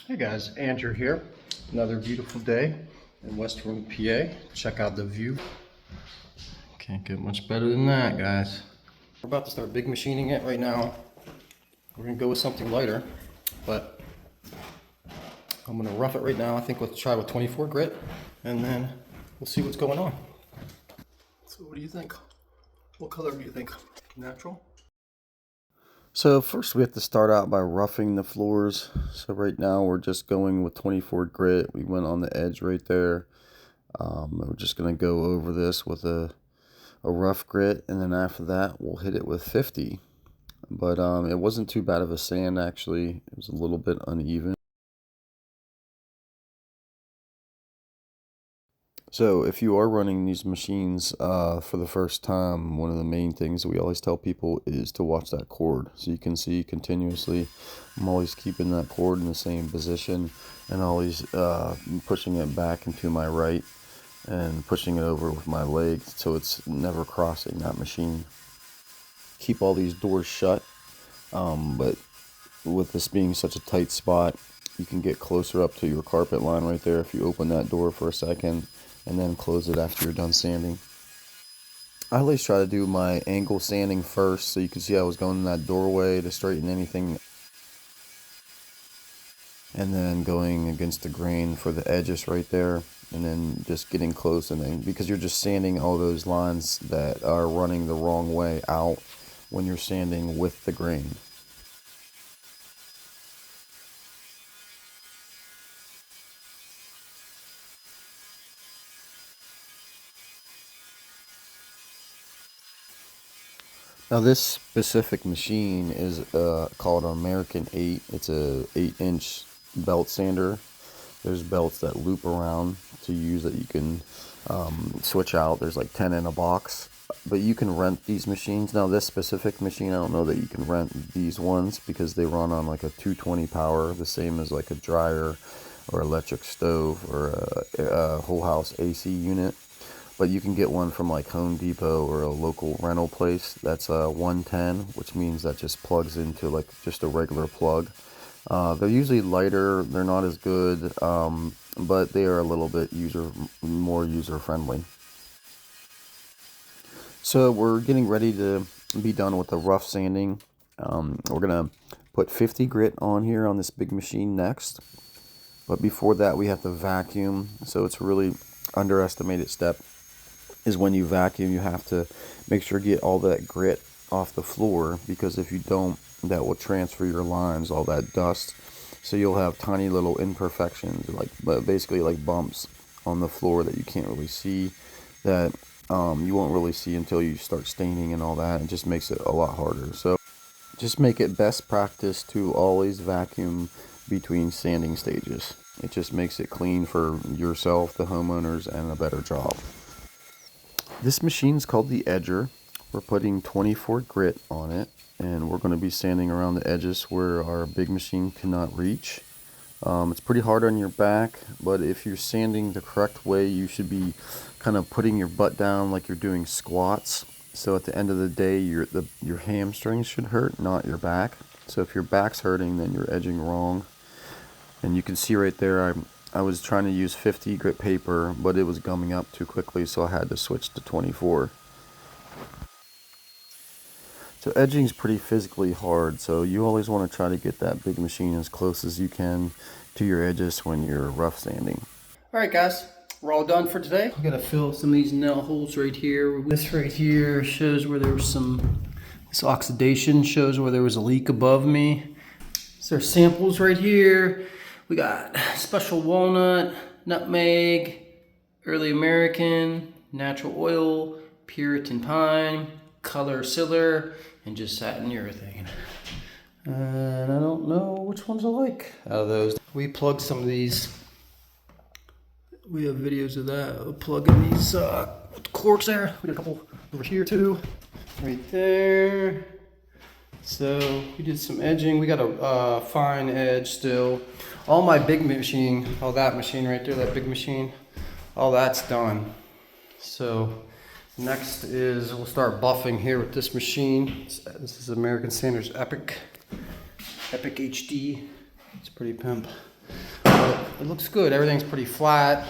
Hey guys, Andrew here. Another beautiful day in Western PA. Check out the view. Can't get much better than that, guys. We're about to start big machining it right now. We're gonna go with something lighter, but I'm gonna rough it right now. I think let's try with 24 grit, and then we'll see what's going on. So what do you think? What color do you think? Natural? So first we have to start out by roughing the floors. So right now we're just going with 24 grit. We went on the edge right there. We're just going to go over this with a rough grit, and then after that we'll hit it with 50. But it wasn't too bad of a sand actually. It was a little bit uneven. So if you are running these machines for the first time, one of the main things we always tell people is to watch that cord. So you can see continuously, I'm always keeping that cord in the same position and always pushing it back into my right and pushing it over with my leg so it's never crossing that machine. Keep all these doors shut, but with this being such a tight spot, you can get closer up to your carpet line right there if you open that door for a second and then close it after you're done sanding. I always try to do my angle sanding first so you can see I was going in that doorway to straighten anything, and then going against the grain for the edges right there, and then just getting close, and then because you're just sanding all those lines that are running the wrong way out when you're sanding with the grain. Now this specific machine is called an American 8. It's a 8-inch belt sander. There's belts that loop around to use that you can switch out. There's like 10 in a box, but you can rent these machines. Now this specific machine, I don't know that you can rent these ones because they run on like a 220 power, the same as like a dryer or electric stove or a whole house AC unit. But you can get one from like Home Depot or a local rental place. That's a 110, which means that just plugs into like just a regular plug. They're usually lighter, they're not as good, but they are a little bit more user friendly. So we're getting ready to be done with the rough sanding. We're gonna put 50 grit on here on this big machine next. But before that we have to vacuum. So it's a really underestimated step is when you vacuum, you have to make sure to get all that grit off the floor, because if you don't, that will transfer your lines, all that dust. So you'll have tiny little imperfections, like basically like bumps on the floor that you can't really see, that you won't really see until you start staining and all that. It just makes it a lot harder. So just make it best practice to always vacuum between sanding stages. It just makes it clean for yourself, the homeowners, and a better job. This machine's called the Edger. We're putting 24 grit on it, and we're going to be sanding around the edges where our big machine cannot reach. It's pretty hard on your back, but if you're sanding the correct way, you should be kind of putting your butt down like you're doing squats. So at the end of the day, your hamstrings should hurt, not your back. So if your back's hurting, then you're edging wrong. And you can see right there, I was trying to use 50 grit paper, but it was gumming up too quickly, so I had to switch to 24. So edging is pretty physically hard, so you always want to try to get that big machine as close as you can to your edges when you're rough sanding. Alright guys, we're all done for today. I'm going to fill some of these nail holes right here. This right here shows where there was this oxidation shows where there was a leak above me. So there's samples right here. We got Special Walnut, Nutmeg, Early American, Natural Oil, Puritan Pine, Color Sealer, and just satin urethane. And I don't know which ones I like out of those. We plugged some of these. We have videos of that. Plugging these corks there. We got a couple over here too. Right there. So we did some edging. We got a fine edge still. All my big machine, all that machine right there, that big machine, all that's done. So next is we'll start buffing here with this machine. This is American Standards Epic HD. It's pretty pimp. but it looks good. Everything's pretty flat.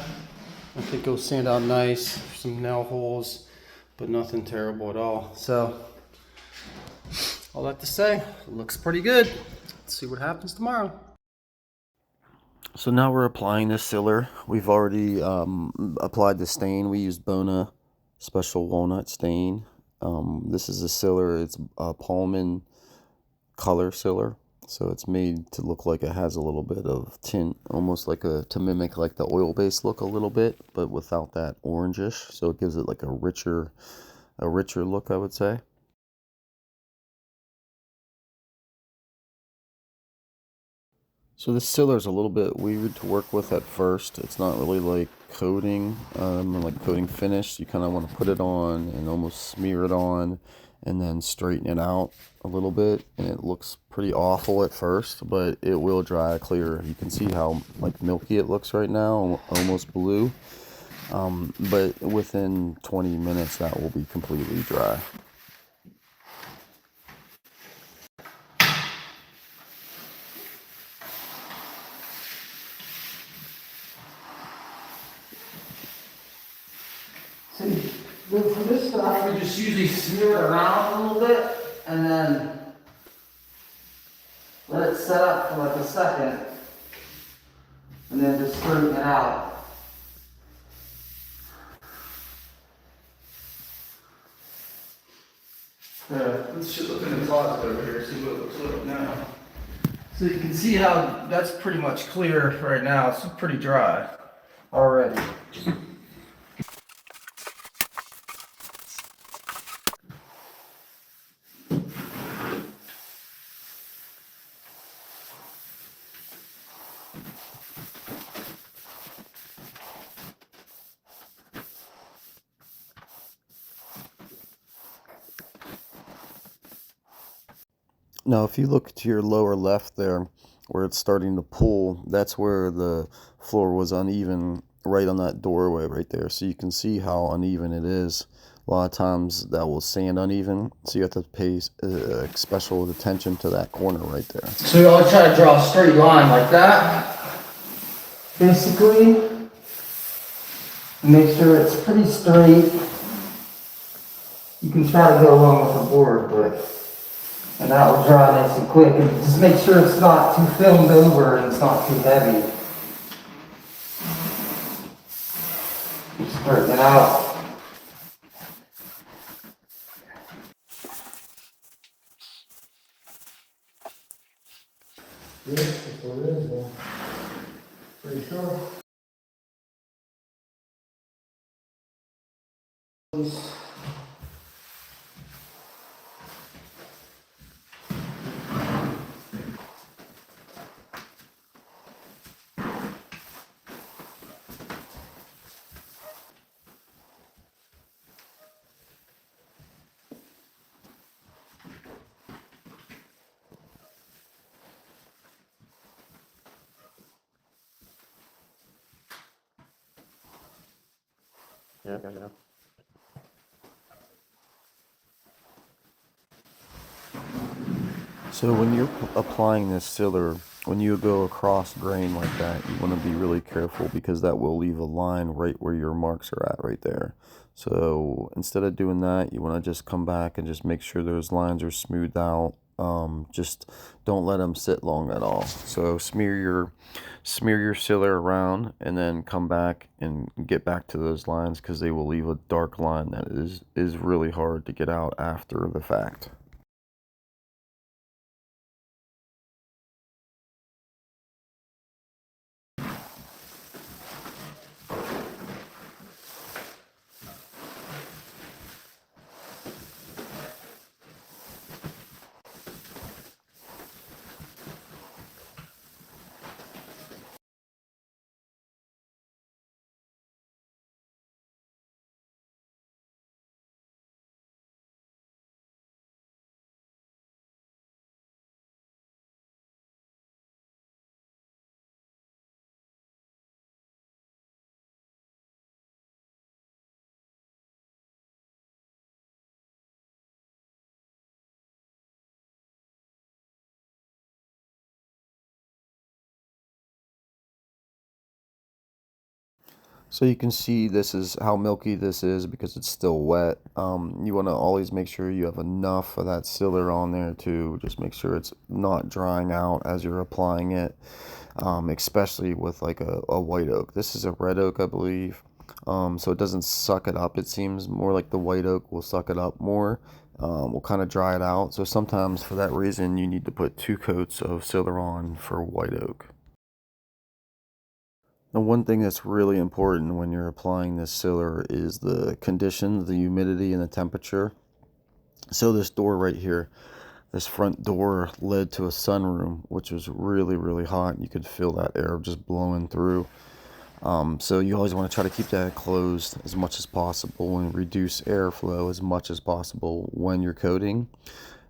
I think it'll sand out nice. Some nail holes, but nothing terrible at all. So, all that to say, it looks pretty good. Let's see what happens tomorrow. So now we're applying the sealer. We've already applied the stain. We used Bona Special Walnut stain. This is a sealer. It's a Pallmann Color Sealer. So it's made to look like it has a little bit of tint, almost like to mimic like the oil-based look a little bit, but without that orangish. So it gives it like a richer look, I would say. So this sealer is a little bit weird to work with at first. It's not really like coating, like coating finish. You kind of want to put it on and almost smear it on and then straighten it out a little bit. And it looks pretty awful at first, but it will dry clear. You can see how like milky it looks right now, almost blue. But within 20 minutes that will be completely dry. See, for this stuff, we just usually smear it around a little bit and then let it set up for like a second and then just straighten it out. Let's just look in the closet over here, see what it looks like now. So you can see how that's pretty much clear right now. It's pretty dry already. Now, if you look to your lower left there, where it's starting to pool, that's where the floor was uneven, right on that doorway right there. So you can see how uneven it is. A lot of times that will sand uneven, so you have to pay special attention to that corner right there. So you always try to draw a straight line like that, basically. Make sure it's pretty straight. You can try to go along with the board, and that will dry nice and quick. And just make sure it's not too filmed over and it's not too heavy. Just straighten it out. Yes, that's what it is, man. Pretty sure. Yeah. So when you're applying this sealer, when you go across grain like that, you want to be really careful because that will leave a line right where your marks are at right there. So instead of doing that, you want to just come back and just make sure those lines are smoothed out. Just don't let them sit long at all. So smear your sealer around and then come back and get back to those lines because they will leave a dark line that is really hard to get out after the fact. So you can see this is how milky this is because it's still wet. You want to always make sure you have enough of that sealer on there to just make sure it's not drying out as you're applying it, especially with like a white oak. This is a red oak, I believe, so it doesn't suck it up. It seems more like the white oak will suck it up more. Will kind of dry it out. So sometimes for that reason you need to put 2 coats of sealer on for white oak. Now, one thing that's really important when you're applying this sealer is the conditions, the humidity, and the temperature. So this door right here, this front door led to a sunroom, which was really, really hot. You could feel that air just blowing through. So you always want to try to keep that closed as much as possible and reduce airflow as much as possible when you're coating.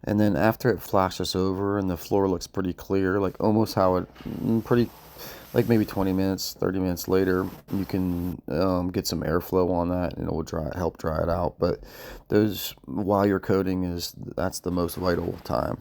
And then after it flashes over and the floor looks pretty clear, like almost how it pretty like maybe 20 minutes, 30 minutes later, you can get some airflow on that and it will help dry it out. But those, while you're coating, that's the most vital time.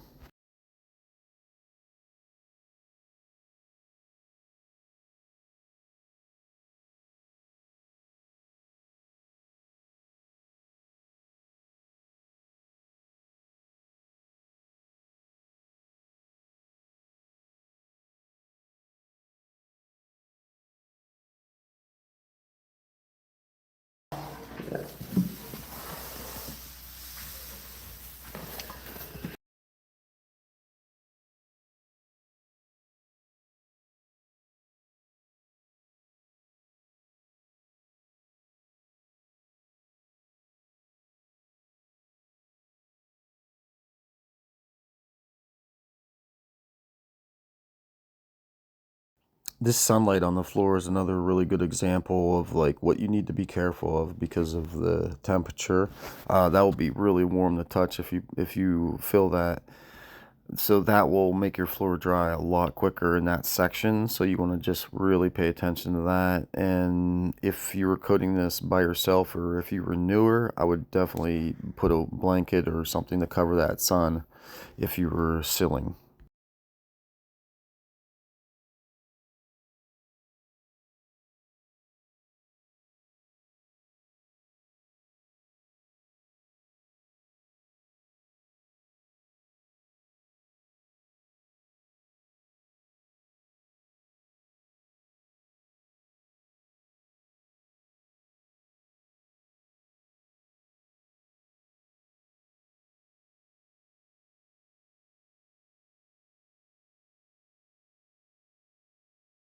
This sunlight on the floor is another really good example of like what you need to be careful of because of the temperature. That will be really warm to touch if you feel that. So that will make your floor dry a lot quicker in that section. So you want to just really pay attention to that. And if you were coating this by yourself or if you were newer, I would definitely put a blanket or something to cover that sun if you were sealing.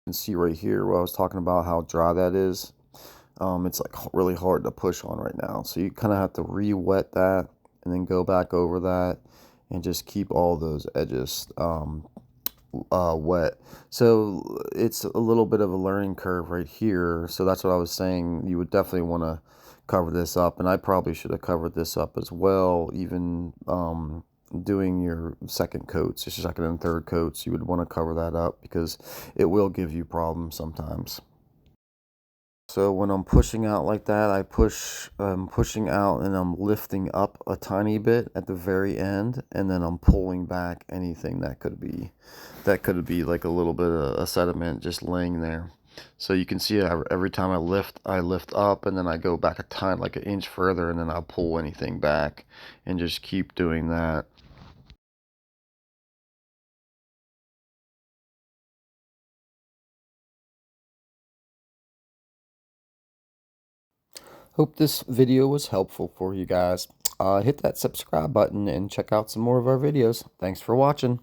You can see right here where I was talking about how dry that is. It's like really hard to push on right now. So you kind of have to re-wet that and then go back over that and just keep all those edges wet. So it's a little bit of a learning curve right here. So that's what I was saying. You would definitely want to cover this up, and I probably should have covered this up as well. Even doing your second coats, your second and third coats, you would want to cover that up because it will give you problems sometimes. So when I'm pushing out like that, I'm pushing out and I'm lifting up a tiny bit at the very end, and then I'm pulling back anything that could be like a little bit of a sediment just laying there. So you can see every time I lift up, and then I go back a tiny, like an inch further, and then I'll pull anything back, and just keep doing that. Hope this video was helpful for you guys. Hit that subscribe button and check out some more of our videos. Thanks for watching.